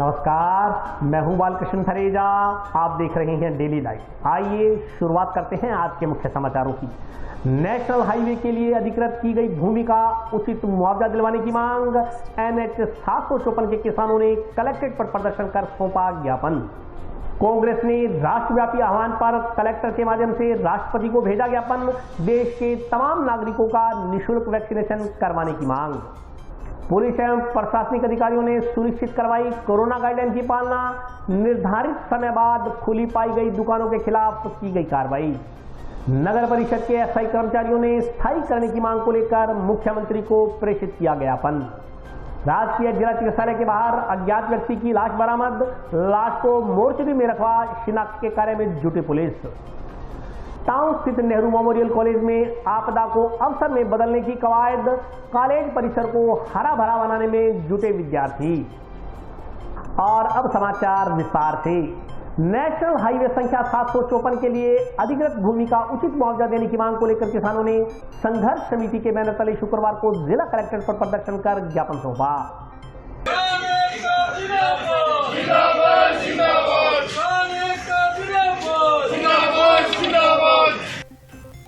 नमस्कार, मैं हूं बालकृष्ण थरेजा। आप देख रहे हैं डेली लाइव। आइए शुरुआत करते हैं आज के मुख्य समाचारों की। नेशनल हाईवे के लिए अधिकृत की गई भूमि का उचित मुआवजा दिलवाने की मांग। NH 754 के किसानों ने कलेक्ट्रेट पर प्रदर्शन कर सौंपा ज्ञापन। कांग्रेस ने राष्ट्रव्यापी आह्वान पर कलेक्टर के माध्यम से राष्ट्रपति को भेजा ज्ञापन। देश के तमाम नागरिकों का निःशुल्क वैक्सीनेशन करवाने की मांग। पुलिस एवं प्रशासनिक अधिकारियों ने सुनिश्चित करवाई कोरोना गाइडलाइन की पालना। निर्धारित समय बाद खुली पाई गई दुकानों के खिलाफ की गई कार्रवाई। नगर परिषद के अस्थायी कर्मचारियों ने स्थायी करने की मांग को लेकर मुख्यमंत्री को प्रेषित किया ज्ञापन। राजकीय जिला चिकित्सालय के बाहर अज्ञात व्यक्ति की लाश बरामद। लाश को मोर्चरी में रखवा शिनाख्त के कार्य में जुटी पुलिस। टाउन स्थित नेहरू मेमोरियल कॉलेज में आपदा को अवसर में बदलने की कवायद। कॉलेज परिसर को हरा भरा बनाने में जुटे विद्यार्थी। और अब समाचार विस्तार से। नेशनल हाईवे संख्या 754 के लिए अधिकृत भूमि का उचित मुआवजा देने की मांग को लेकर किसानों ने संघर्ष समिति के बैनर तले शुक्रवार को जिला कलेक्ट्रेट पर प्रदर्शन कर ज्ञापन सौंपा।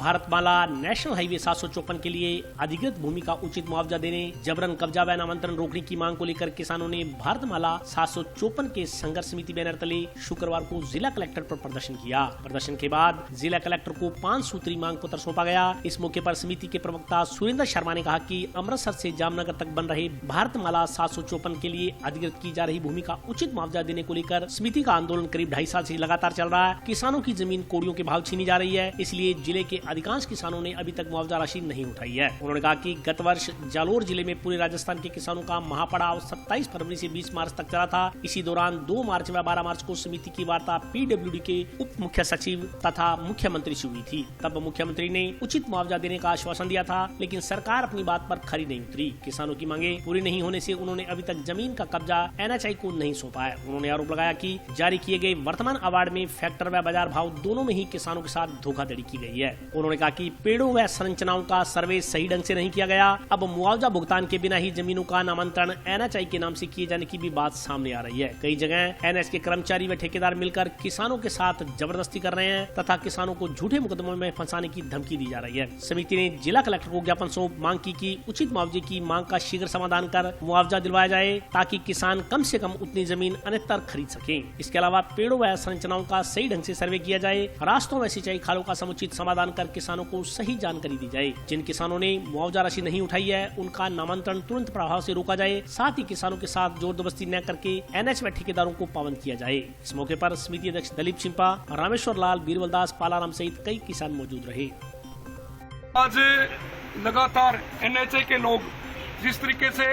भारतमाला नेशनल हाईवे 754 के लिए अधिकृत भूमि का उचित मुआवजा देने, जबरन कब्जा व नामांतरण रोकने की मांग को लेकर किसानों ने भारतमाला 754 के संघर्ष समिति बैनर तले शुक्रवार को जिला कलेक्टर पर प्रदर्शन किया। प्रदर्शन के बाद जिला कलेक्टर को 5 सूत्री मांग पत्र सौंपा गया। इस मौके पर समिति के प्रवक्ता सुरेंद्र शर्मा ने कहा कि अमृतसर से जामनगर तक बन रहे भारतमाला 754 के लिए अधिकृत की जा रही भूमि का उचित मुआवजा देने को लेकर समिति का आंदोलन करीब 2.5 साल से लगातार चल रहा है। किसानों की जमीन कोड़ियों के भाव छीनी जा रही है, इसलिए जिले के अधिकांश किसानों ने अभी तक मुआवजा राशि नहीं उठाई है। उन्होंने कहा कि गत वर्ष जालोर जिले में पूरे राजस्थान के किसानों का महापड़ाव 27 फरवरी से 20 मार्च तक चला था। इसी दौरान 2 मार्च व 12 मार्च को समिति की वार्ता PWD के उप मुख्य सचिव तथा मुख्यमंत्री से हुई थी। तब मुख्यमंत्री ने उचित मुआवजा देने का आश्वासन दिया था, लेकिन सरकार अपनी बात पर खरी नहीं उतरी। किसानों की मांगे पूरी नहीं होने से उन्होंने अभी तक जमीन का कब्जा NHI को नहीं सौंपा है। उन्होंने आरोप लगाया कि जारी किए गए वर्तमान अवार्ड में फैक्टर व बाजार भाव दोनों में ही किसानों के साथ धोखाधड़ी की गई है। उन्होंने कहा कि पेड़ों व संरचनाओं का सर्वे सही ढंग से नहीं किया गया। अब मुआवजा भुगतान के बिना ही जमीनों का नामांतरण NHI के नाम से किए जाने की भी बात सामने आ रही है। कई जगह NH के कर्मचारी व ठेकेदार मिलकर किसानों के साथ जबरदस्ती कर रहे हैं तथा किसानों को झूठे मुकदमों में फंसाने की धमकी दी जा रही है। समिति ने जिला कलेक्टर को ज्ञापन सौंप मांग की कि उचित मुआवजे की मांग का शीघ्र समाधान कर मुआवजा दिलवाया जाए, ताकि किसान कम से कम उतनी जमीन अन्यत्र खरीद सके। इसके अलावा पेड़ों व संरचनाओं का सही ढंग से सर्वे किया जाए। रास्तों व सिंचाई खालों का समुचित समाधान कर किसानों को सही जानकारी दी जाए। जिन किसानों ने मुआवजा राशि नहीं उठाई है, उनका नामांतरण तुरंत प्रभाव से रोका जाए। साथ ही किसानों के साथ जोर जबरदस्ती न करके NH व ठेकेदारों को पाबंद किया जाए। इस मौके पर समिति अध्यक्ष दलीप सिंपा, रामेश्वर लाल, बीरबल दास, पालाराम सहित कई किसान मौजूद रहे। आज लगातार NHI के लोग जिस तरीके से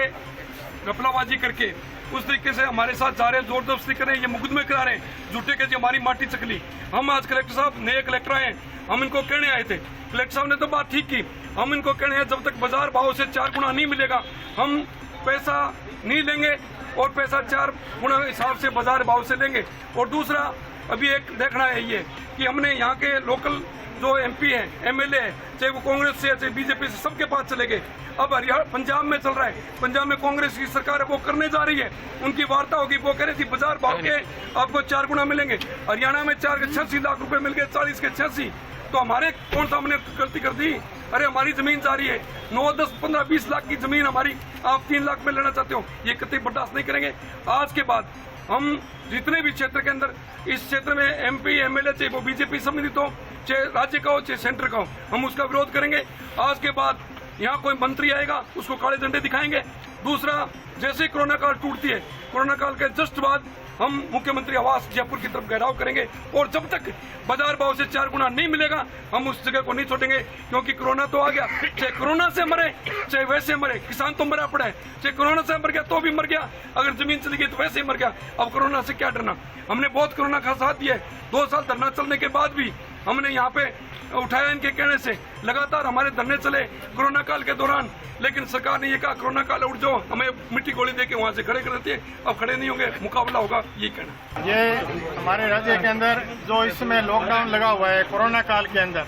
घपलाबाजी करके उस तरीके से हमारे साथ जा रहे हैं, जोर जबरदस्ती कर रहे हैं, ये मुकदमे करा रहे हैं झूठे के, जो हमारी माटी चकली। हम आज कलेक्टर साहब नए कलेक्टर आए, हम इनको कहने आए थे। कलेक्टर साहब ने तो बात ठीक की। हम इनको कहने हैं जब तक बाजार भाव से 4 गुना नहीं मिलेगा हम पैसा नहीं लेंगे, और पैसा 4 गुना हिसाब से बाजार भाव से लेंगे। और दूसरा अभी एक देखना है ये कि हमने यहाँ के लोकल जो MP है, MLA है, चाहे वो कांग्रेस से चाहे BJP से, सबके पास चले गए। अब हरियाणा पंजाब में चल रहा है, पंजाब में कांग्रेस की सरकार है, वो करने जा रही है। उनकी वार्ता होगी, वो कह रही थी बाजार भाव के आपको 4 गुना मिलेंगे। हरियाणा में 4 के 86 लाख रुपए मिल गए, 40 के 86। तो हमारे कौन सा हमने गलती कर दी? अरे हमारी जमीन जा रही है 9, 10, 15, 20 लाख की जमीन हमारी, आप 3 लाख में लेना चाहते हो, ये कतई बर्दाश्त नहीं करेंगे। आज के बाद हम जितने भी क्षेत्र के अंदर, इस क्षेत्र में MP MLA चाहे वो BJP सम्मिलित हो, चाहे राज्य का हो चाहे सेंटर का हो, हम उसका विरोध करेंगे। आज के बाद यहाँ कोई मंत्री आएगा उसको काले झंडे दिखाएंगे। दूसरा, जैसे ही कोरोना काल टूटती है, कोरोना काल के जस्ट बाद हम मुख्यमंत्री आवास जयपुर की तरफ घेराव करेंगे। और जब तक बाजार भाव से 4 गुना नहीं मिलेगा हम उस जगह को नहीं छोड़ेंगे, क्योंकि कोरोना तो आ गया। चाहे कोरोना से मरे चाहे वैसे मरे, किसान तो मरा पड़ा है। चाहे कोरोना से मर गया तो भी मर गया, अगर जमीन चली गई तो वैसे ही मर गया। अब कोरोना से क्या डरना? हमने बहुत कोरोना का साथ दिया है। 2 साल धरना चलने के बाद भी हमने यहाँ पे उठाया, इनके कहने से लगातार हमारे धरने चले कोरोना काल के दौरान। लेकिन सरकार ने ये कहा कोरोना काल उठ जाओ, हमें मिट्टी गोली देके वहाँ से खड़े कर देती है। अब खड़े नहीं होंगे, मुकाबला होगा, ये कहना। ये हमारे राज्य के अंदर जो इस समय लॉकडाउन लगा हुआ है कोरोना काल के अंदर,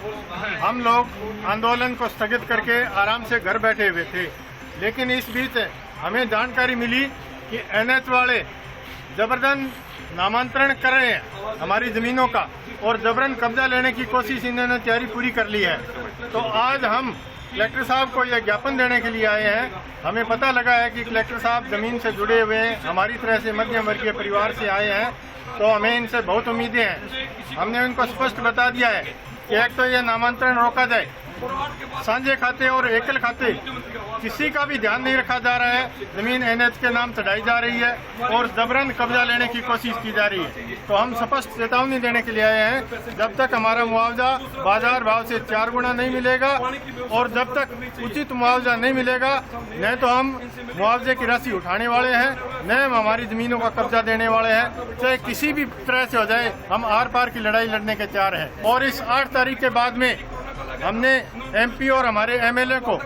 हम लोग आंदोलन को स्थगित करके आराम से घर बैठे हुए थे। लेकिन इस बीच हमें जानकारी मिली कि NH वाले जबरदन नामांतरण कर रहे हैं हमारी जमीनों का और जबरन कब्जा लेने की कोशिश इन्होंने तैयारी पूरी कर ली है। तो आज हम कलेक्टर साहब को यह ज्ञापन देने के लिए आए हैं। हमें पता लगा है कि कलेक्टर साहब जमीन से जुड़े हुए हैं, हमारी तरह से मध्यम वर्गीय परिवार से आए हैं, तो हमें इनसे बहुत उम्मीदें हैं। हमने उनको स्पष्ट बता दिया है कि एक तो ये नामांतरण रोका जाए, साझे खाते और एकल खाते किसी का भी ध्यान नहीं रखा जा रहा है, जमीन एनएच के नाम चढ़ाई जा रही है और जबरन कब्जा लेने की कोशिश की जा रही है। तो हम स्पष्ट चेतावनी देने के लिए आए हैं, जब तक हमारा मुआवजा बाजार भाव से 4 गुना नहीं मिलेगा और जब तक उचित मुआवजा नहीं मिलेगा, न तो हम मुआवजे की राशि उठाने वाले हैं, न हम हमारी जमीनों का कब्जा देने वाले हैं। चाहे किसी भी तरह से हो जाए, हम आर पार की लड़ाई लड़ने के तैयार हैं। और इस 8 तारीख के बाद में हमने एमपी और हमारे एमएलए को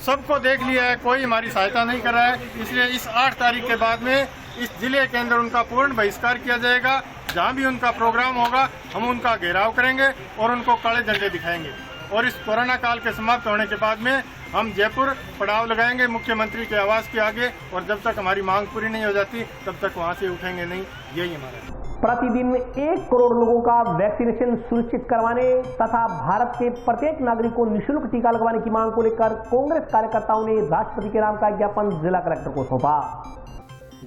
सबको देख लिया है, कोई हमारी सहायता नहीं कर रहा है। इसलिए इस 8 तारीख के बाद में इस जिले के अंदर उनका पूर्ण बहिष्कार किया जाएगा। जहां भी उनका प्रोग्राम होगा हम उनका घेराव करेंगे और उनको काले झंडे दिखाएंगे। और इस कोरोना काल के समाप्त होने के बाद में हम जयपुर पड़ाव लगाएंगे मुख्यमंत्री के आवास के आगे, और जब तक हमारी मांग पूरी नहीं हो जाती तब तक वहां से उठेंगे नहीं। यही हमारा प्रतिदिन 1 करोड़ लोगों का वैक्सीनेशन सुनिश्चित करवाने तथा भारत के प्रत्येक नागरिक को निःशुल्क टीका लगवाने की मांग को लेकर कांग्रेस कार्यकर्ताओं ने राष्ट्रपति के नाम का ज्ञापन जिला कलेक्टर को सौंपा।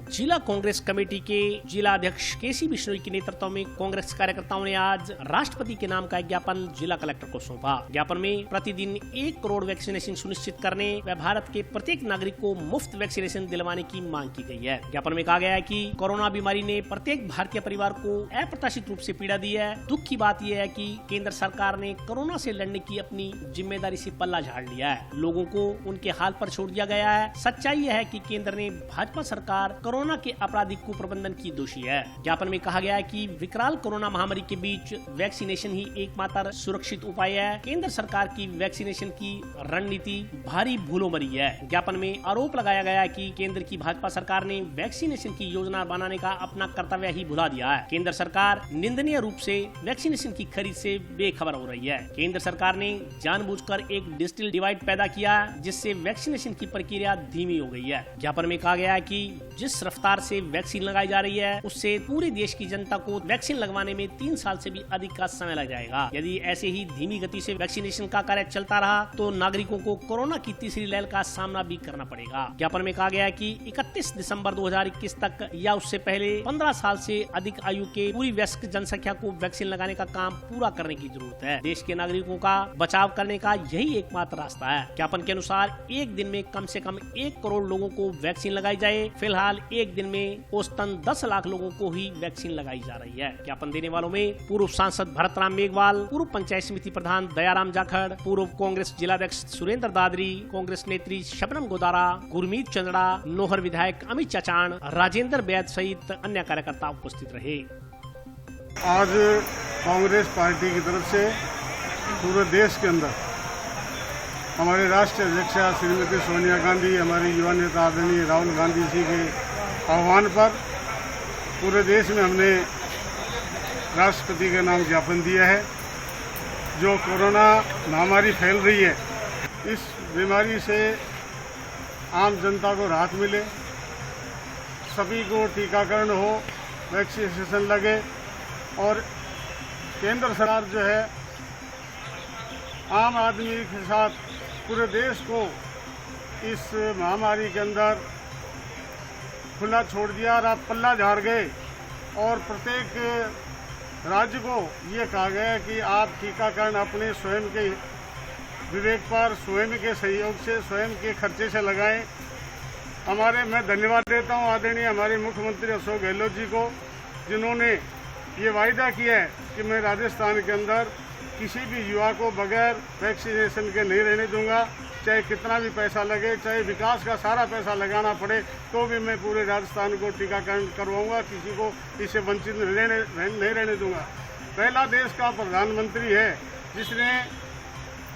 जिला कांग्रेस कमेटी के जिला अध्यक्ष केसी बिश्नोई के नेतृत्व में कांग्रेस कार्यकर्ताओं ने आज राष्ट्रपति के नाम का ज्ञापन जिला कलेक्टर को सौंपा। ज्ञापन में प्रतिदिन 1 करोड़ वैक्सीनेशन सुनिश्चित करने व भारत के प्रत्येक नागरिक को मुफ्त वैक्सीनेशन दिलवाने की मांग की गई है। ज्ञापन में कहा गया है कि कोरोना बीमारी ने प्रत्येक भारतीय परिवार को अप्रत्याशित रूप से पीड़ा दी है। दुख की बात यह है कि केंद्र सरकार ने कोरोना से लड़ने की अपनी जिम्मेदारी से पल्ला झाड़ लिया है। लोगों को उनके हाल पर छोड़ दिया गया है। सच्चाई यह है कि केंद्र ने भाजपा सरकार कोरोना के आपराधिक कुप्रबंधन की दोषी है। ज्ञापन में कहा गया है कि विकराल कोरोना महामारी के बीच वैक्सीनेशन ही एकमात्र सुरक्षित उपाय है। केंद्र सरकार की वैक्सीनेशन की रणनीति भारी भूलों भरी है। ज्ञापन में आरोप लगाया गया है कि केंद्र की भाजपा सरकार ने वैक्सीनेशन की योजना बनाने का अपना कर्तव्य ही भुला दिया है। केंद्र सरकार निंदनीय रूप से वैक्सीनेशन की खरीद से बेखबर हो रही है। केंद्र सरकार ने जानबूझकर एक डिजिटल डिवाइड पैदा किया, जिससे वैक्सीनेशन की प्रक्रिया धीमी हो गई है। ज्ञापन में कहा गया है कि जिस रफ्तार से वैक्सीन लगाई जा रही है, उससे पूरे देश की जनता को वैक्सीन लगवाने में 3 साल से भी अधिक का समय लग जाएगा। यदि ऐसे ही धीमी गति से वैक्सीनेशन का कार्य चलता रहा तो नागरिकों को कोरोना की तीसरी लहर का सामना भी करना पड़ेगा। ज्ञापन में कहा गया है कि 31 दिसंबर 2021 तक या उससे पहले 15 साल से अधिक आयु के पूरी वयस्क जनसंख्या को वैक्सीन लगाने का काम पूरा करने की जरूरत है। देश के नागरिकों का बचाव करने का यही एकमात्र रास्ता है। ज्ञापन के अनुसार एक दिन में कम से कम 1 करोड़ लोगों को वैक्सीन लगाई जाए। फिलहाल एक दिन में औसतन 10 लाख लोगों को ही वैक्सीन लगाई जा रही है। ज्ञापन देने वालों में पूर्व सांसद भरतराम मेघवाल, पूर्व पंचायत समिति प्रधान दयाराम जाखड़, पूर्व कांग्रेस जिलाध्यक्ष सुरेंद्र दादरी, कांग्रेस नेत्री शबनम गोदारा, गुरमीत चंद्रा, नोहर विधायक अमित चचाण, राजेंद्र बैद सहित अन्य कार्यकर्ता उपस्थित रहे। आज कांग्रेस पार्टी की तरफ से पूरे देश के अंदर हमारे राष्ट्रीय अध्यक्षा श्रीमती सोनिया गांधी, हमारे युवा नेता आदरणीय राहुल गांधी जी के आह्वान पर पूरे देश में हमने राष्ट्रपति के नाम ज्ञापन दिया है। जो कोरोना महामारी फैल रही है, इस बीमारी से आम जनता को राहत मिले, सभी को टीकाकरण हो, वैक्सीनेशन लगे और केंद्र सरकार जो है आम आदमी के साथ पूरे देश को इस महामारी के अंदर खुला छोड़ दिया और आप पल्ला झाड़ गए और प्रत्येक राज्य को ये कहा गया है कि आप टीकाकरण अपने स्वयं के विवेक पर, स्वयं के सहयोग से, स्वयं के खर्चे से लगाएं। मैं धन्यवाद देता हूं आदरणीय हमारे मुख्यमंत्री अशोक गहलोत जी को, जिन्होंने ये वायदा किया है कि मैं राजस्थान के अंदर किसी भी युवा को बगैर वैक्सीनेशन के नहीं रहने दूंगा। चाहे कितना भी पैसा लगे, चाहे विकास का सारा पैसा लगाना पड़े, तो भी मैं पूरे राजस्थान को टीकाकरण करवाऊंगा, किसी को इससे वंचित नहीं रहने दूंगा। पहला देश का प्रधानमंत्री है जिसने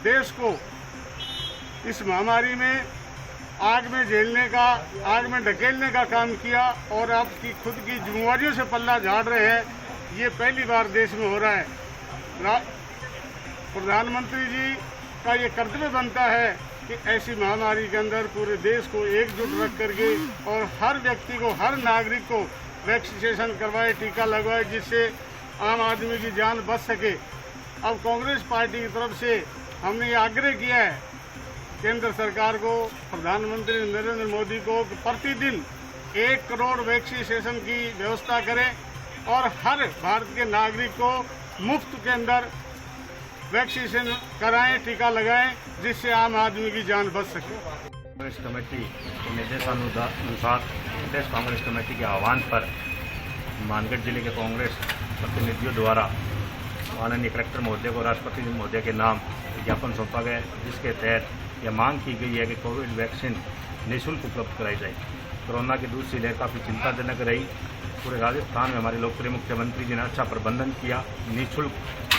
देश को इस महामारी में आग में ढकेलने का काम किया और आपकी खुद की जिम्मेवारियों से पल्ला झाड़ रहे हैं। ये पहली बार देश में हो रहा है। प्रधानमंत्री जी का ये कर्तव्य बनता है कि ऐसी महामारी के अंदर पूरे देश को एकजुट रख करके और हर व्यक्ति को, हर नागरिक को वैक्सीनेशन करवाए, टीका लगवाए, जिससे आम आदमी की जान बच सके। अब कांग्रेस पार्टी की तरफ से हमने ये आग्रह किया है केंद्र सरकार को, प्रधानमंत्री नरेंद्र मोदी को, कि प्रतिदिन 1 करोड़ वैक्सीनेशन की व्यवस्था करें और हर भारत के नागरिक को मुफ्त के अंदर वैक्सीनेशन कराएं, टीका लगाएं, जिससे आम आदमी की जान बच सके। कांग्रेस कमेटी के निर्देशानुसार प्रदेश कांग्रेस कमेटी के आह्वान पर मानगढ़ जिले के कांग्रेस प्रतिनिधियों द्वारा माननीय कलेक्टर महोदय को राष्ट्रपति महोदय के नाम ज्ञापन सौंपा गया, जिसके तहत यह मांग की गई है कि कोविड वैक्सीन निःशुल्क उपलब्ध कराई जाए। कोरोना की दूसरी लहर काफ़ी चिंताजनक रही। पूरे राजस्थान में हमारे लोकप्रिय मुख्यमंत्री जी ने अच्छा प्रबंधन किया, निःशुल्क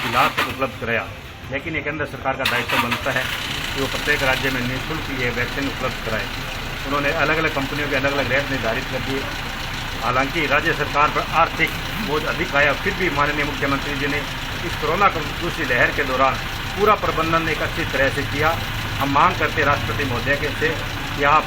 इलाज तक उपलब्ध कराया, लेकिन ये केंद्र सरकार का दायित्व बनता है कि वो प्रत्येक राज्य में निःशुल्क ये वैक्सीन उपलब्ध कराए। उन्होंने अलग अलग कंपनियों के अलग अलग रेट निर्धारित कर दिए। हालांकि राज्य सरकार पर आर्थिक बोझ अधिक आया, फिर भी माननीय मुख्यमंत्री जी ने इस कोरोना दूसरी लहर के दौरान पूरा प्रबंधन एक अच्छी तरह से किया। हम मांग करते राष्ट्रपति महोदय के से कि आप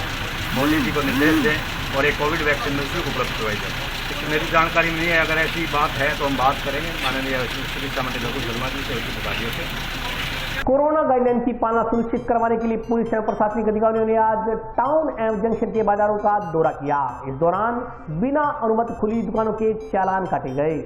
मोदी जी को निर्देश दें और एक कोविड वैक्सीन निःशुल्क उपलब्ध करवाई जाए। लेकिन मेरी जानकारी में नहीं है, अगर ऐसी बात है तो हम बात करेंगे माननीय शिक्षा मंत्री रघु शर्मा जी से, उनके अधिकारियों से। कोरोना गाइडलाइन की पालना सुनिश्चित करवाने के लिए पुलिस एवं प्रशासनिक अधिकारियों ने आज टाउन एवं जंक्शन के बाजारों का दौरा किया। इस दौरान बिना अनुमति खुली दुकानों के चालान काटे गए।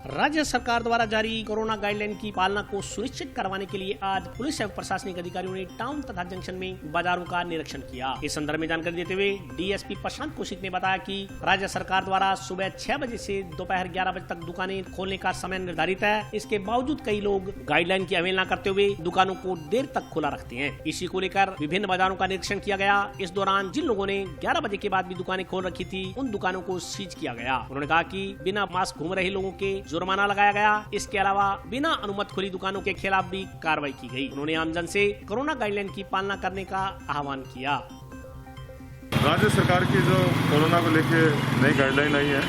राज्य सरकार द्वारा जारी कोरोना गाइडलाइन की पालना को सुनिश्चित करवाने के लिए आज पुलिस एवं प्रशासनिक अधिकारियों ने टाउन तथा जंक्शन में बाजारों का निरीक्षण किया। इस संदर्भ में जानकारी देते हुए डीएसपी प्रशांत कौशिक ने बताया कि राज्य सरकार द्वारा सुबह 6 बजे से दोपहर 11 बजे तक दुकानें खोलने का समय निर्धारित है। इसके बावजूद कई लोग गाइडलाइन की अवहेलना करते हुए दुकानों को देर तक खुला रखते हैं। इसी को लेकर विभिन्न बाजारों का निरीक्षण किया गया। इस दौरान जिन लोगों ने 11 बजे के बाद भी दुकानें खोल रखी थी, उन दुकानों को सीज किया गया। उन्होंने कहा कि बिना मास्क घूम रहे लोगों के जुर्माना लगाया गया। इसके अलावा बिना अनुमति खुली दुकानों के खिलाफ भी कार्रवाई की गई। उन्होंने आमजन से कोरोना गाइडलाइन की पालना करने का आह्वान किया। राज्य सरकार की जो कोरोना को लेके नई गाइडलाइन आई है,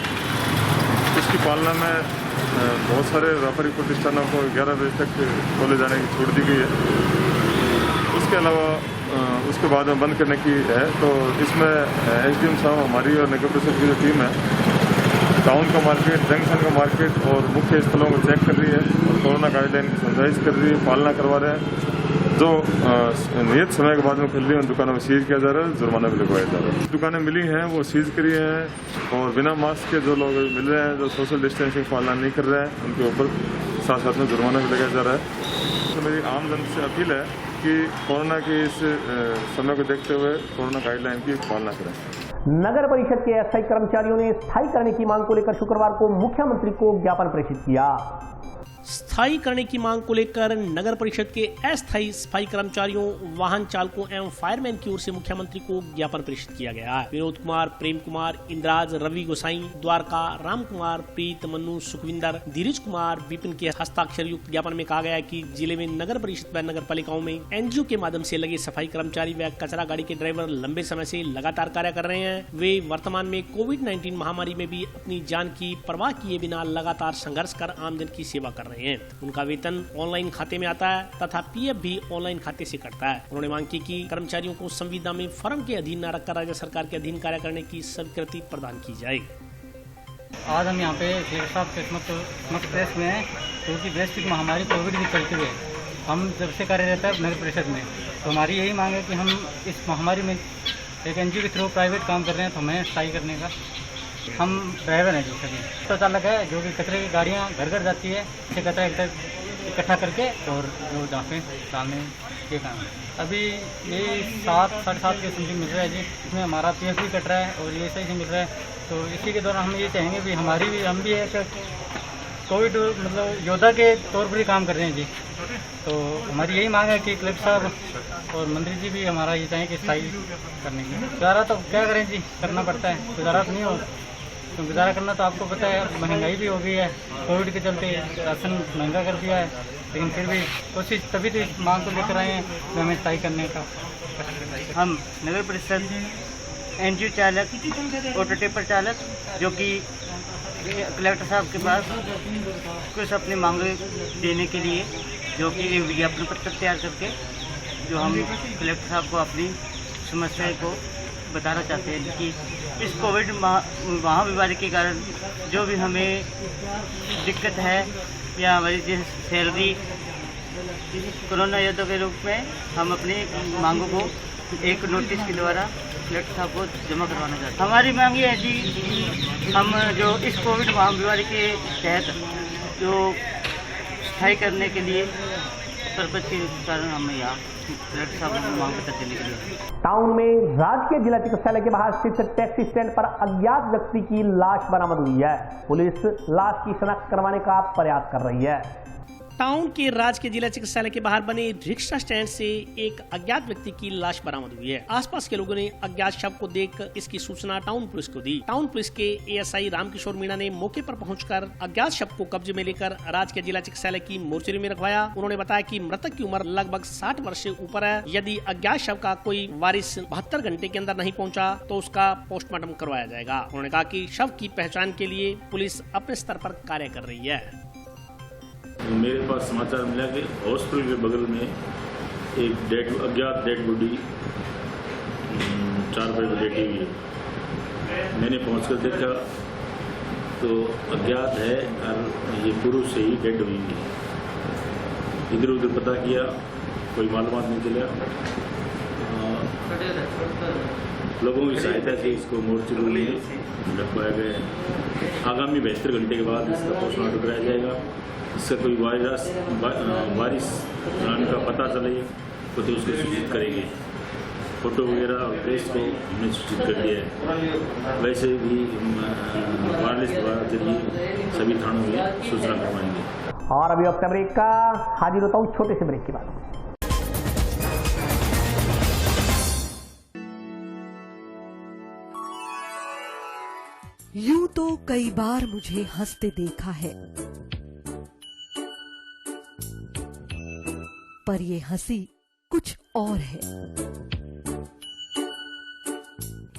इसकी पालना में बहुत सारे व्यापारिक प्रतिष्ठानों को 11 बजे तक खोले जाने की छूट दी गई है। उसके अलावा उसके बाद में बंद करने की है। तो इसमें एसडीएम साहब हमारी और नगर परिषद की जो टीम है टाउन का मार्केट, जंक्शन का मार्केट और मुख्य स्थलों को चेक कर रही है और कोरोना गाइडलाइन की समझाइश कर रही है, पालना करवा रहे हैं। जो नियत समय के बाद में खुल रही है उन दुकानों में सीज किया जा रहा है, जुर्माना भी लगवाया जा रहा है। दुकानें मिली हैं वो सीज करी हैं और बिना मास्क के जो लोग मिल रहे हैं, जो सोशल डिस्टेंसिंग पालना नहीं कर रहे हैं, उनके ऊपर साथ साथ में जुर्माना भी लगाया जा रहा है। तो मेरी आम जन से अपील है कि कोरोना के इस समय को देखते हुए कोरोना गाइडलाइन की पालना करें। नगर परिषद के अस्थायी कर्मचारियों ने स्थायी करने की मांग को लेकर शुक्रवार को मुख्यमंत्री को ज्ञापन प्रेषित किया। स्थायी करने की मांग को लेकर नगर परिषद के अस्थायी सफाई कर्मचारियों, वाहन चालकों एवं फायरमैन की ओर से मुख्यमंत्री को ज्ञापन प्रेषित किया गया है। विनोद कुमार, प्रेम कुमार, इंद्राज, रवि गोसाई, द्वारका, राम कुमार, प्रीत, मन्नू, सुखविंदर, धीरज कुमार, विपिन के हस्ताक्षर युक्त ज्ञापन में कहा गया है कि जिले में नगर परिषद व नगर पालिकाओं में एनजीओ के माध्यम से लगे सफाई कर्मचारी व कचरा गाड़ी के ड्राइवर लंबे समय से लगातार कार्य कर रहे हैं। वे वर्तमान में कोविड-19 महामारी में भी अपनी जान की परवाह किए बिना लगातार संघर्ष कर आमजन की सेवा कर रहे हैं। उनका वेतन ऑनलाइन खाते में आता है तथा पीएफ भी ऑनलाइन खाते से कटता है। उन्होंने मांग की कि कर्मचारियों को संविदा में फर्म के अधीन न रखकर राज्य सरकार के अधीन कार्य करने की स्वीकृति प्रदान की जाए। आज हम यहाँ पे साहब के प्रेस में हैं, क्योंकि वैश्विक महामारी कोविड भी चलती है। हम जब से कार्यरत है नगर परिषद में, तो हमारी यही मांग है कि हम इस महामारी में एक एनजीओ के थ्रू प्राइवेट काम कर रहे हैं, तो हमें स्थायी करने का। हम ड्राइवर हैं जो सभी, तो चालक है जो कि कचरे की गाड़ियाँ घर घर जाती है, से कचरा इकट्ठा करके और वो जहाँ पे डालने ये काम है। अभी ये 7-7.5 के समथिंग मिल रहा है जी, इसमें हमारा पीएफ भी कट रहा है और ये सही से मिल रहा है। तो इसी के दौरान हम ये चाहेंगे भी हमारी भी हम भी एक कोविड मतलब योद्धा के तौर पर ही काम कर रहे हैं जी। तो हमारी यही मांग है कि कलेक्टर साहब और मंत्री जी भी हमारा ये चाहें कि स्थायी करने की। गुजारा तो क्या करें जी, करना पड़ता है, गुजारा तो नहीं हो। तो गुजारा करना तो आपको पता है, महंगाई भी हो गई है, कोविड के चलते राशन महंगा कर दिया है, लेकिन फिर भी कोशिश तभी तो इस मांग को लेकर आए हैं कि हमें स्थायी करने का। हम नगर परिषद एनजीओ चालक, ऑटो टिपर चालक, जो कि कलेक्टर साहब के पास कुछ अपनी मांगें देने के लिए जो कि एक विज्ञापन पत्र तैयार करके जो हम कलेक्टर साहब को अपनी समस्या को बताना चाहते हैं कि इस कोविड महामारी के कारण जो भी हमें दिक्कत है या हमारी जिस सैलरी कोरोना योद्धा के रूप में हम अपनी मांगों को एक नोटिस के द्वारा कलेक्टर साहब को जमा करवाना चाहते हैं। हमारी मांग ये है जी, हम जो इस कोविड महामारी के तहत जो स्थायी करने के लिए पर्पज के कारण हम यहाँ कलेक्टर साहब को मांग पत्र देने के लिए टाउन में राजकीय जिला चिकित्सालय के बाहर स्थित टैक्सी स्टैंड पर अज्ञात व्यक्ति की लाश बरामद हुई है। पुलिस लाश की शिनाख्त करवाने का प्रयास कर रही है। टाउन के राजकीय जिला चिकित्सालय के बाहर बने रिक्शा स्टैंड से एक अज्ञात व्यक्ति की लाश बरामद हुई है। आसपास के लोगों ने अज्ञात शव को देख इसकी सूचना टाउन पुलिस को दी। टाउन पुलिस के एएसआई रामकिशोर मीणा ने मौके पर पहुंचकर अज्ञात शव को कब्जे में लेकर राजकीय जिला चिकित्सालय की मोर्चरी में रखवाया। उन्होंने बताया कि मृतक की उम्र लगभग 60 वर्ष से ऊपर है। यदि अज्ञात शव का कोई वारिस 72 घंटे के अंदर नहीं पहुँचा तो उसका पोस्टमार्टम करवाया जाएगा। उन्होंने कहा कि शव की पहचान के लिए पुलिस अपने स्तर पर कार्य कर रही है। मेरे पास समाचार मिला कि हॉस्पिटल के बगल में एक अज्ञात डेड बॉडी 4 बजे लेटी हुई है। मैंने पहुंचकर देखा तो अज्ञात है और ये पुरुष से ही डेड हुई है। इधर उधर पता किया, कोई मालूमात नहीं चला। लोगों की सहायता से इसको मोर्चरी में रखवाया गया है। आगामी 72 घंटे के बाद इसका पोस्टमार्टम कराया जाएगा। इससे कोई वारिस नाम का पता चले तो उसको सूचित करेंगे। फोटो वगैरह और प्रेस को हमने सूचित कर दिया है। वैसे भी वायरलेस द्वारा जरिए सभी थानों में सूचना करवाएंगे। और अभी वक्त ब्रेक का, हाजिर होता हूँ छोटे से ब्रेक के बाद। यूं तो कई बार मुझे हंसते देखा है, पर ये हंसी कुछ और है।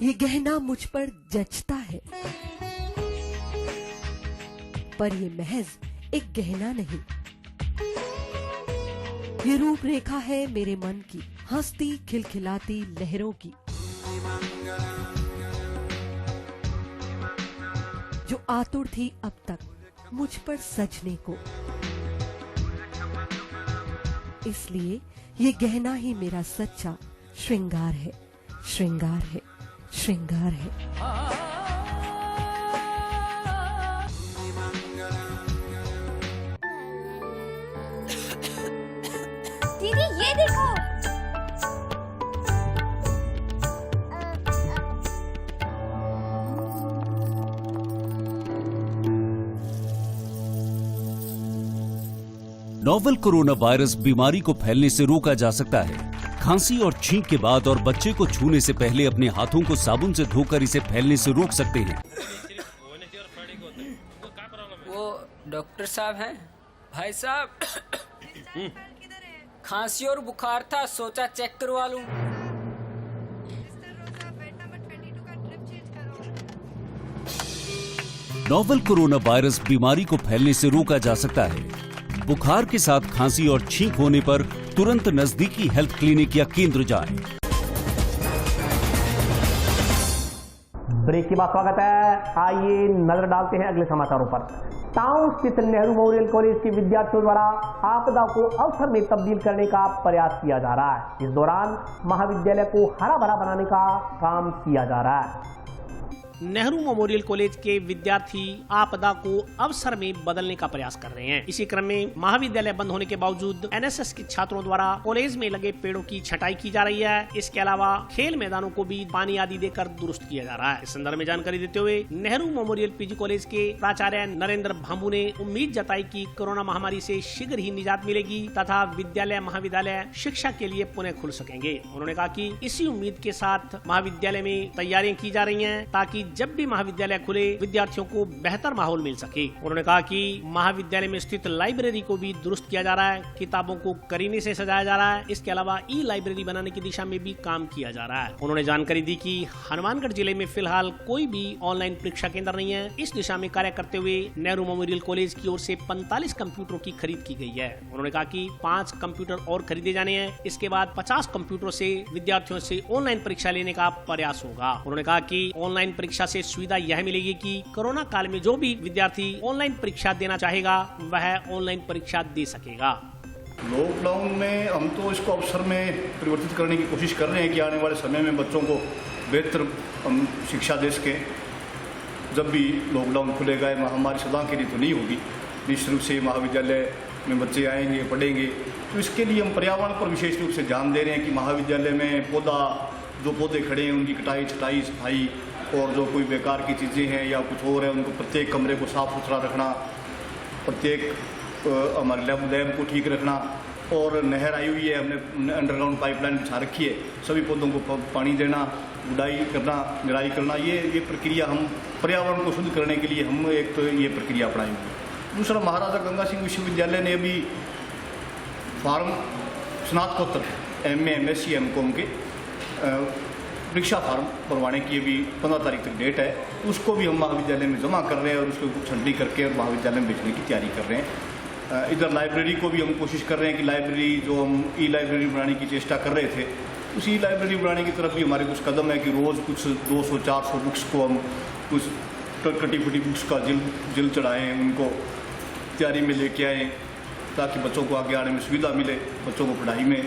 ये गहना मुझ पर जचता है, पर ये महज एक गहना नहीं। ये रूपरेखा है मेरे मन की, हंसती खिलखिलाती लहरों की, जो आतुर थी अब तक मुझ पर सजने को। इसलिए ये गहना ही मेरा सच्चा श्रृंगार है, श्रृंगार है, श्रृंगार है। दीदी ये देखो, नोवेल कोरोना वायरस बीमारी को फैलने से रोका जा सकता है। खांसी और छींक के बाद और बच्चे को छूने से पहले अपने हाथों को साबुन से धोकर इसे फैलने से रोक सकते हैं। वो डॉक्टर साहब हैं? भाई साहब खांसी और बुखार था, सोचा चेक करवा लूं। नोवेल कोरोना वायरस बीमारी को फैलने से रोका जा सकता है। बुखार के साथ खांसी और छींक होने पर तुरंत नजदीकी हेल्थ क्लिनिक या केंद्र जाएं। ब्रेक के बाद स्वागत है। आइए नजर डालते हैं अगले समाचारों पर। टाउन स्थित नेहरू मेमोरियल कॉलेज के विद्यार्थियों द्वारा आपदा को अवसर में तब्दील करने का प्रयास किया जा रहा है। इस दौरान महाविद्यालय को हरा भरा बनाने का काम किया जा रहा है। नेहरू मेमोरियल कॉलेज के विद्यार्थी आपदा को अवसर में बदलने का प्रयास कर रहे हैं। इसी क्रम में महाविद्यालय बंद होने के बावजूद एनएसएस के छात्रों द्वारा कॉलेज में लगे पेड़ों की छटाई की जा रही है। इसके अलावा खेल मैदानों को भी पानी आदि देकर दुरुस्त किया जा रहा है। इस संदर्भ में जानकारी देते हुए नेहरू मेमोरियल पीजी कॉलेज के प्राचार्य नरेंद्र भांबू ने उम्मीद जताई कि कोरोना महामारी से शीघ्र ही निजात मिलेगी तथा विद्यालय महाविद्यालय शिक्षा के लिए पुनः खुल सकेंगे। उन्होंने कहा कि इसी उम्मीद के साथ महाविद्यालय में तैयारियां की जा रही हैं ताकि जब भी महाविद्यालय खुले विद्यार्थियों को बेहतर माहौल मिल सके। उन्होंने कहा कि महाविद्यालय में स्थित लाइब्रेरी को भी दुरुस्त किया जा रहा है, किताबों को करीने से सजाया जा रहा है। इसके अलावा ई लाइब्रेरी बनाने की दिशा में भी काम किया जा रहा है। उन्होंने जानकारी दी कि हनुमानगढ़ जिले में फिलहाल कोई भी ऑनलाइन परीक्षा केंद्र नहीं है। इस दिशा में कार्य करते हुए नेहरू मेमोरियल कॉलेज की ओर से 45 कंप्यूटरों की खरीद की गई है। उन्होंने कहा कि 5 कंप्यूटर और खरीदे जाने हैं। इसके बाद 50 कंप्यूटरों से विद्यार्थियों से ऑनलाइन परीक्षा लेने का प्रयास होगा। उन्होंने कहा कि ऑनलाइन परीक्षा से सुविधा यह मिलेगी कि कोरोना काल में जो भी विद्यार्थी ऑनलाइन परीक्षा देना चाहेगा वह ऑनलाइन परीक्षा दे सकेगा। लॉकडाउन में हम तो इसको अवसर में परिवर्तित करने की कोशिश कर रहे हैं कि आने वाले समय में बच्चों को बेहतर हम शिक्षा दे सकें। जब भी लॉकडाउन खुलेगा, ये महामारी सदा के लिए तो नहीं होगी। निश्चित रूप से महाविद्यालय में बच्चे आएंगे, पढ़ेंगे, तो इसके लिए हम पर्यावरण पर विशेष रूप से ध्यान दे रहे हैं कि महाविद्यालय में जो पौधे खड़े हैं उनकी कटाई, छटाई, सफाई, और जो कोई बेकार की चीज़ें हैं या कुछ और है उनको प्रत्येक कमरे को साफ सुथरा रखना, प्रत्येक हमारे लैब को ठीक रखना। और नहर आई हुई है, हमने अंडरग्राउंड पाइपलाइन बिछा रखी है, सभी पौधों को पानी देना, गुडाई करना, निराई करना, ये प्रक्रिया हम पर्यावरण को शुद्ध करने के लिए हम एक तो ये प्रक्रिया अपनाएंगे। दूसरा, महाराजा गंगा सिंह विश्वविद्यालय ने अभी फार्म स्नातकोत्तर MA, MSc, MCOM के परीक्षा फार्म भरवाने की अभी 15 तारीख तक डेट है। उसको भी हम महाविद्यालय में जमा कर रहे हैं और उसको छंटी करके और महाविद्यालय में भेजने की तैयारी कर रहे हैं। इधर लाइब्रेरी को भी हम कोशिश कर रहे हैं कि लाइब्रेरी जो हम ई लाइब्रेरी बनाने की चेष्टा कर रहे थे, उस ई लाइब्रेरी बनाने की तरफ भी हमारे कुछ कदम है कि रोज़ कुछ 200-400 बुक्स को हम कुछ कटी फटी बुक्स का जिल चढ़ाएँ, उनको तैयारी में लेके आएँ ताकि बच्चों को आगे आने में सुविधा मिले, बच्चों को पढ़ाई में।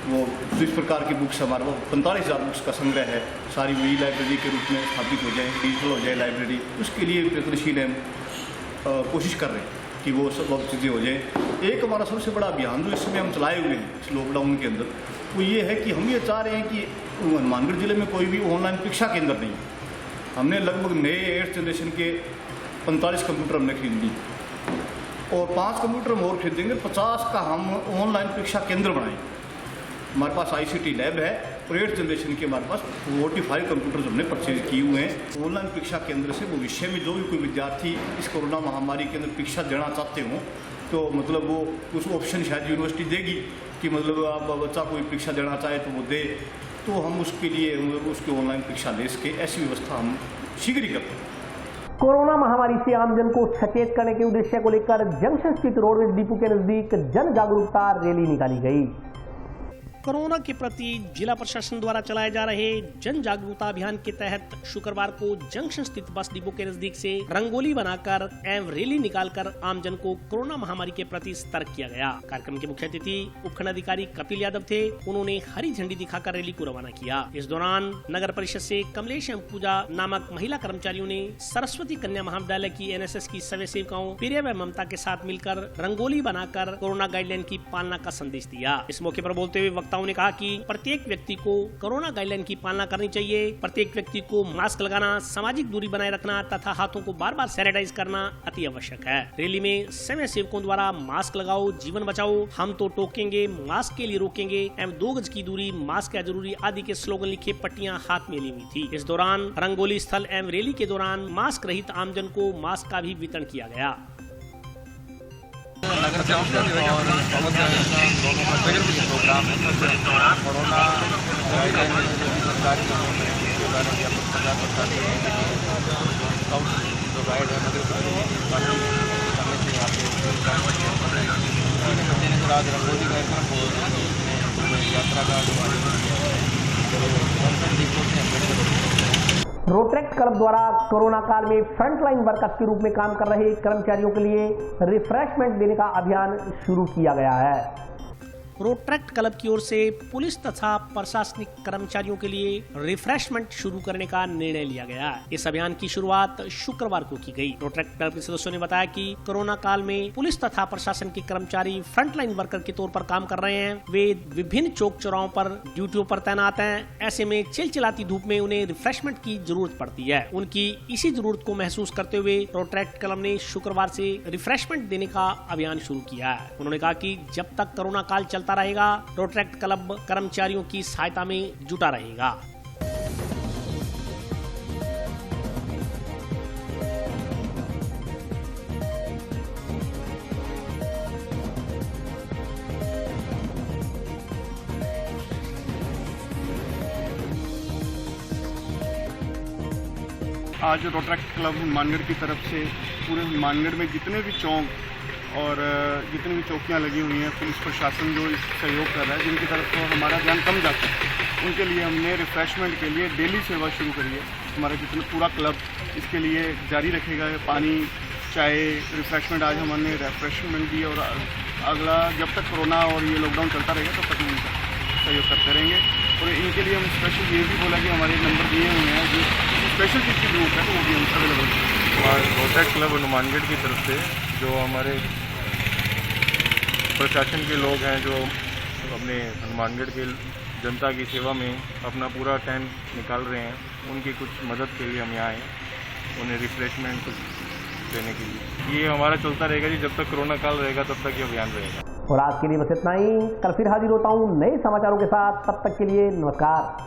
वो जिस प्रकार की बुक्स हमारे पास 45,000 बुक्स का संग्रह है, सारी वो ई लाइब्रेरी के रूप में स्थापित हो जाए, डिजिटल हो जाए लाइब्रेरी। उसके लिए प्रयत्नशील हम कोशिश कर रहे हैं कि वो सब चीज़ें हो जाए। एक हमारा सबसे बड़ा अभियान जो इस समय हम चलाए हुए हैं इस लॉकडाउन के अंदर, वो ये है कि हम ये चाह रहे हैं कि हनुमानगढ़ जिले में कोई भी ऑनलाइन परीक्षा केंद्र नहीं है। हमने लगभग नए 8th जनरेशन के 45 कंप्यूटर हमने खरीद लिए और 5 कंप्यूटर हम और खरीदेंगे। 50 का हम ऑनलाइन परीक्षा केंद्र बनाएंगे। हमारे पास ICT लैब है और 8th जनरेशन के हमारे पास 45 कंप्यूटर्स हमने परचेज किए हुए हैं। ऑनलाइन परीक्षा केंद्र से भविष्य में जो भी कोई विद्यार्थी इस कोरोना महामारी के अंदर परीक्षा देना चाहते हों तो मतलब वो कुछ ऑप्शन शायद यूनिवर्सिटी देगी कि मतलब आप बच्चा कोई परीक्षा देना चाहे तो वो दे, तो हम उसके लिए उसकी ऑनलाइन परीक्षा ले सके, ऐसी व्यवस्था हम शीघ्र ही करते हैं। कोरोना महामारी से आमजन को सचेत करने के उद्देश्य को लेकर जंक्शन स्थित रोडवेज डिपो के नजदीक जन जागरूकता रैली निकाली गई। कोरोना के प्रति जिला प्रशासन द्वारा चलाए जा रहे जन जागरूकता अभियान के तहत शुक्रवार को जंक्शन स्थित बस डिपो के नजदीक से रंगोली बनाकर एवं रैली निकालकर आमजन को कोरोना महामारी के प्रति सतर्क किया गया। कार्यक्रम के मुख्य अतिथि उपखंडाधिकारी कपिल यादव थे। उन्होंने हरी झंडी दिखाकर रैली को रवाना किया। इस दौरान नगर परिषद से कमलेश एवं पूजा नामक महिला कर्मचारियों ने सरस्वती कन्या महाविद्यालय की NSS की सभी सेविकाओं प्रिया व ममता के साथ मिलकर रंगोली बनाकर कोरोना गाइडलाइन की पालना का संदेश दिया। इस मौके पर बोलते हुए वक्ताओं ने कहा कि प्रत्येक व्यक्ति को कोरोना गाइडलाइन की पालना करनी चाहिए। प्रत्येक व्यक्ति को मास्क लगाना, सामाजिक दूरी बनाए रखना तथा हाथों को बार बार सैनिटाइज करना अति आवश्यक है। रैली में स्वयं सेवकों द्वारा मास्क लगाओ, जीवन बचाओ, हम तो टोकेंगे, मास्क के लिए रोकेंगे एवं 2 गज की दूरी, मास्क है जरूरी आदि के स्लोगन लिखे पट्टियां हाथ में ली हुई थी। इस दौरान रंगोली स्थल एवं रैली के दौरान मास्क रहित आमजन को मास्क का भी वितरण किया गया। नगर काउंसिल और दोनों का प्रोग्राम है। कोरोना जो गाइड है नगर आज रंगोली कार्यक्रम और यात्रा का रोटरेक्ट क्लब द्वारा कोरोना काल में फ्रंटलाइन वर्कर्स के रूप में काम कर रहे कर्मचारियों के लिए रिफ्रेशमेंट देने का अभियान शुरू किया गया है। रोटरेक्ट क्लब की ओर से पुलिस तथा प्रशासनिक कर्मचारियों के लिए रिफ्रेशमेंट शुरू करने का निर्णय लिया गया। इस अभियान की शुरुआत शुक्रवार को की गई। रोटरेक्ट क्लब के सदस्यों ने बताया कि कोरोना काल में पुलिस तथा प्रशासन के कर्मचारी फ्रंटलाइन वर्कर के तौर पर काम कर रहे हैं। वे विभिन्न चौक चौराहों पर ड्यूटियों पर तैनात हैं। ऐसे में चिलचिलाती धूप में उन्हें रिफ्रेशमेंट की जरूरत पड़ती है। उनकी इसी जरूरत को महसूस करते हुए रोटरेक्ट क्लब ने शुक्रवार से रिफ्रेशमेंट देने का अभियान शुरू किया है। उन्होंने कहा कि जब तक कोरोना काल चलता रहेगा, रोटरेक्ट क्लब कर्मचारियों की सहायता में जुटा रहेगा। आज रोटरैक्ट क्लब हनुमानगढ़ की तरफ से पूरे हनुमानगढ़ में जितने भी चौक और जितनी भी चौकियाँ लगी हुई हैं, पुलिस प्रशासन जो इस सहयोग कर रहा है, जिनकी तरफ तो हमारा ध्यान कम जाता है, उनके लिए हमने रिफ़्रेशमेंट के लिए डेली सेवा शुरू करी है। हमारा जितना पूरा क्लब इसके लिए जारी रखेगा, पानी, चाय, रिफ़्रेशमेंट। आज हमने रिफ़्रेशमेंट दी और अगला जब तक कोरोना और ये लॉकडाउन चलता रहेगा तब तक उनका सहयोग करते रहेंगे। और इनके लिए हम स्पेशल ये भी बोला कि हमारे नंबर दिए हुए हैं, जो स्पेशल चीज़ की जरूरत है तो वो भी हम अवेलेबल है। हमारे रोटरैक्ट क्लब हनुमानगढ़ की तरफ से जो हमारे प्रशासन के लोग हैं, जो अपने हनुमानगढ़ के जनता की सेवा में अपना पूरा टाइम निकाल रहे हैं, उनकी कुछ मदद के लिए हम यहाँ आए, उन्हें रिफ्रेशमेंट कुछ देने के लिए। ये हमारा चलता रहेगा जी, जब तक कोरोना काल रहेगा तब तक ये अभियान रहेगा। और आज के लिए बस इतना ही। कल फिर हाजिर होता हूँ नए समाचारों के साथ, तब तक के लिए नमस्कार।